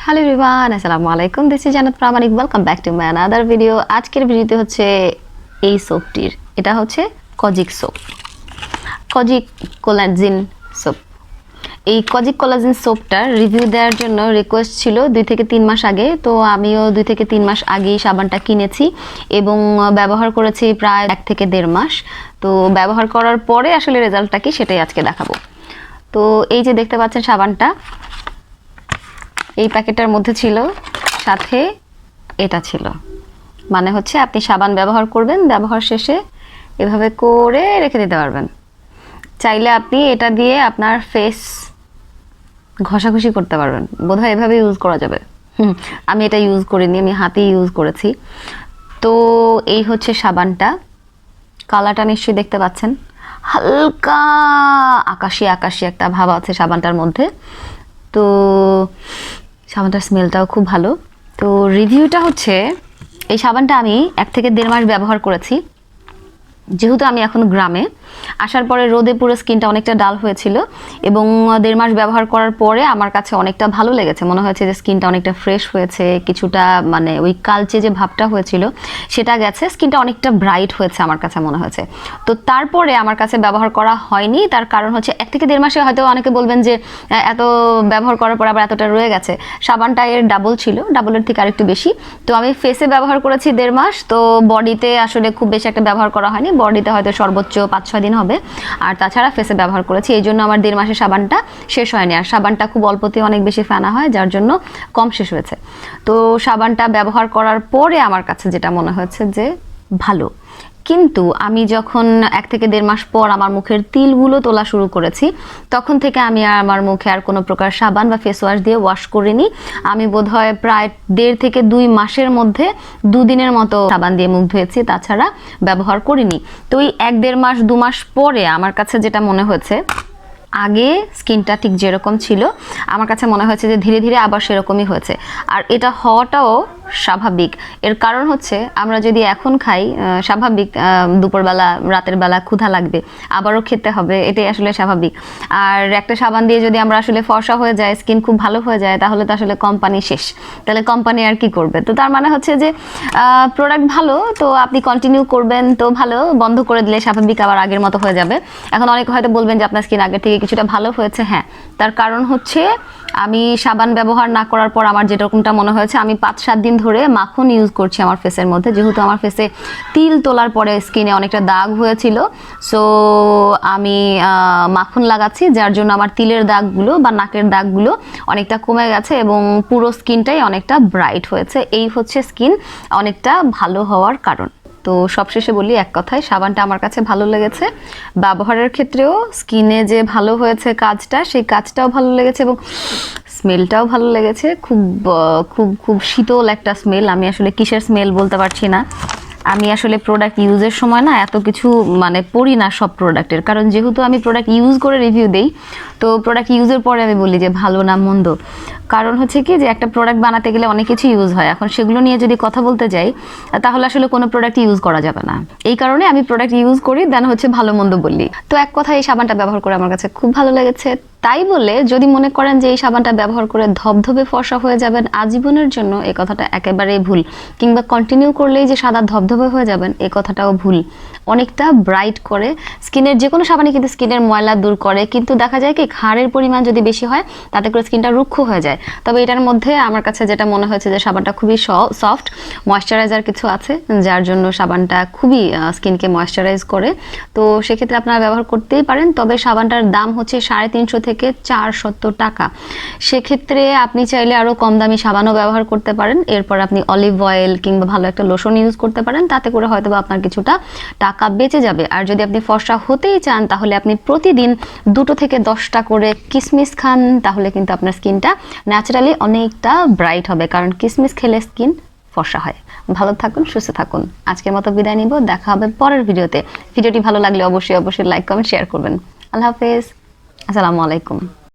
Hello everyone, আসসালামু আলাইকুম। This is জannatpramanik। Welcome back to my another video. আজকের ভিডিওতে হচ্ছে এই সোপটির, এটা হচ্ছে kojic soap, kojic collagen soap. এই কজিক কোলাজেন সোপটার রিভিউ দেওয়ার জন্য রিকোয়েস্ট ছিল 2 থেকে 3 মাস আগে। তো আমিও 2 থেকে 3 মাস আগেই সাবানটা কিনেছি এবং ব্যবহার করেছি প্রায় 1 থেকে 1.5 মাস। তো ব্যবহার করার পরে আসলে রেজাল্টটা কি সেটাই আজকে দেখাবো। তো এই যে দেখতে পাচ্ছেন সাবানটা, এই প্যাকেটের মধ্যে ছিল, সাথে এটা ছিল, মানে হচ্ছে আপনি সাবান ব্যবহার করবেন, ব্যবহার শেষে এভাবে করে রেখে দিতে পারবেন। চাইলে আপনি এটা দিয়ে আপনার ফেস ঘষাঘষি করতে পারবেন, বোধহয় এভাবে ইউজ করা যাবে। আমি এটা ইউজ করিনি, আমি হাতেই ইউজ করেছি। তো এই হচ্ছে সাবানটা, কালারটা নিশ্চয়ই দেখতে পাচ্ছেন, হালকা আকাশি আকাশি একটা ভাব আছে সাবানটার মধ্যে। তো সাবানটার স্মেলটাও খুব ভালো। তো রিভিউটা হচ্ছে, এই সাবানটা আমি 1 থেকে 1.5 মাস ব্যবহার করেছি। যেহেতু আমি এখন গ্রামে আসার পরে রোদে পুরো স্কিনটা অনেকটা ডাল হয়েছিল এবং 1.5 মাস ব্যবহার করার পরে আমার কাছে অনেকটা ভালো লেগেছে। মনে হয়েছে যে স্কিনটা অনেকটা ফ্রেশ হয়েছে, কিছুটা মানে ওই কালচে যে ভাবটা হয়েছিল সেটা গেছে, স্কিনটা অনেকটা ব্রাইট হয়েছে আমার কাছে মনে হয়েছে। তো তারপরে আমার কাছে ব্যবহার করা হয়নি, তার কারণ হচ্ছে 1 থেকে 1.5 মাসে হয়তো অনেকে বলবেন যে এত ব্যবহার করার পর আবার এতটা রয়ে গেছে। সাবানটা এর ডাবল ছিল, ডাবলের থেকে আরেকটু বেশি। তো আমি ফেসে ব্যবহার করেছি 1.5 মাস, তো বডিতে আসলে খুব বেশি একটা ব্যবহার করা হয়নি, বডিতে হয়তো সর্বোচ্চ 5-6 দিন হবে। আর তাছাড়া ফেসে ব্যবহার করেছি, এই জন্য আমার 1.5 মাসে সাবানটা শেষ হয়নি। আর সাবানটা খুব অল্পতে অনেক বেশি ফেনা হয়, যার জন্য কম শেষ হয়েছে। তো সাবানটা ব্যবহার করার পরে আমার কাছে যেটা মনে হয়েছে যে ভালো। কিন্তু আমি যখন 1 থেকে 1.5 মাস পর আমার মুখের তিলগুলো তোলা শুরু করেছি, তখন থেকে আমি আর আমার মুখে আর কোনো প্রকার সাবান বা ফেস ওয়াশ দিয়ে ওয়াশ করিনি। আমি বোধহয় প্রায় 1.5 থেকে 2 মাসের মধ্যে 2 দিনের মতো সাবান দিয়ে মুখ ধুয়েছি, তাছাড়া ব্যবহার করিনি। তো এই 1-1.5 মাস 2 মাস পরে আমার কাছে যেটা মনে হয়েছে, আগে স্কিনটা ঠিক যেরকম ছিল আমার কাছে মনে হয়েছে যে ধীরে ধীরে আবার সেরকমই হয়েছে। আর এটা হওয়াটাও স্বাভাবিক। এর কারণ হচ্ছে আমরা যদি এখন খাই, স্বাভাবিক দুপুরবেলা রাতের বেলা ক্ষুধা লাগবে, আবারও খেতে হবে, এটাই আসলে স্বাভাবিক। আর একটা সাবান দিয়ে যদি আমরা আসলে ফর্সা হয়ে যায়, স্কিন খুব ভালো হয়ে যায়, তাহলে তো আসলে কোম্পানি শেষ। তাহলে কোম্পানি আর কি করবে? তো তার মানে হচ্ছে যে প্রোডাক্ট ভালো, তো আপনি কন্টিনিউ করবেন, তো ভালো। বন্ধ করে দিলে স্বাভাবিক আবার আগের মতো হয়ে যাবে। এখন অনেকে হয়তো বলবেন যে আপনার স্কিন আগের থেকে কিছুটা ভালো হয়েছে। হ্যাঁ, তার কারণ হচ্ছে আমি সাবান ব্যবহার না করার পর আমার যেরকমটা মনে হয়েছে, আমি 5-7 দিন ধরে মাখন ইউজ করছি আমার ফেসের মধ্যে। যেহেতু আমার ফেসে তিল তোলার পরে স্কিনে অনেকটা দাগ হয়েছিল, সো আমি মাখন লাগাচ্ছি, যার জন্য আমার তিলের দাগগুলো বা নাকের দাগগুলো অনেকটা কমে গেছে এবং পুরো স্কিনটাই অনেকটা ব্রাইট হয়েছে। এই হচ্ছে স্কিন অনেকটা ভালো হওয়ার কারণ। তো সবশেষে বলি এক কথায়, সাবানটা আমার কাছে ভালো লেগেছে। ব্যবহারের ক্ষেত্রেও স্কিনে যে ভালো হয়েছে কাজটা, সেই কাজটাও ভালো লেগেছে এবং স্মেলটাও ভালো লেগেছে। খুব খুব খুব শীতল একটা স্মেল। আমি আসলে কিসের স্মেল বলতে পারছি না। আমি আসলে প্রোডাক্ট ইউজের সময় না এত কিছু মানে পড়ি না সব প্রোডাক্টের, কারণ যেহেতু আমি প্রোডাক্ট ইউজ করে রিভিউ দেই, তো প্রোডাক্ট ইউজের পরে আমি বলি যে ভালো না মন্দ। কারণ হচ্ছে কি, যে একটা প্রোডাক্ট বানাতে গেলে অনেক কিছু ইউজ হয়, এখন সেগুলো নিয়ে যদি কথা বলতে যাই তাহলে আসলে কোনো প্রোডাক্ট ইউজ করা যাবে না। এই কারণে আমি প্রোডাক্ট ইউজ করি, দেন হচ্ছে ভালো মন্দ বললি। তো এক কথা, এই সাবানটা ব্যবহার করে আমার কাছে খুব ভালো লেগেছে। তাই বলে যদি মনে করেন যে এই সাবানটা ব্যবহার করে ধবধবে ফর্সা হয়ে যাবেন আজীবনের জন্য, এই কথাটা একেবারেই ভুল। কিংবা কন্টিনিউ করলেই যে সাদা ধবধবে হয়ে যাবেন, এই কথাটাও ভুল। অনেকটা ব্রাইট করে স্কিনের, যে কোনো সাবানই কিন্তু স্কিনের ময়লা দূর করে, কিন্তু দেখা যায় কি ক্ষারের পরিমাণ যদি বেশি হয় তাতে করে স্কিনটা রুক্ষ হয়ে যায়। তবে এটার মধ্যে আমার কাছে যেটা মনে হয়েছে যে সাবানটা খুবই সফট, ময়েশ্চারাইজার কিছু আছে, যার জন্য সাবানটা খুবই স্কিনকে ময়েশ্চারাইজ করে। তো সেক্ষেত্রে আপনারা ব্যবহার করতেই পারেন। তবে সাবানটার দাম হচ্ছে 350 থেকে 400 টাকা। সেক্ষেত্রে আপনি চাইলে আরও কম দামি সাবানও ব্যবহার করতে পারেন। এরপর আপনি অলিভ অয়েল কিংবা ভালো একটা লোশন ইউজ করতে পারেন, তাতে করে হয়তো বা আপনার কিছুটা টাকা বেঁচে যাবে। আর যদি আপনি ফর্সা হতেই চান, তাহলে আপনি প্রতিদিন 2 থেকে 10টা করে কিশমিশ খান, তাহলে কিন্তু আপনার স্কিনটা ন্যাচারালি অনেকটা ব্রাইট হবে, কারণ কিশমিশ খেলে স্কিন ফর্সা হয়। ভালো থাকুন, সুস্থ থাকুন। আজকের মতো বিদায় নিব, দেখা হবে পরের ভিডিওতে। ভিডিওটি ভালো লাগলে অবশ্যই লাইক, কমেন্ট, শেয়ার করবেন। আল্লাহ হাফেজ, আসসালামু আলাইকুম।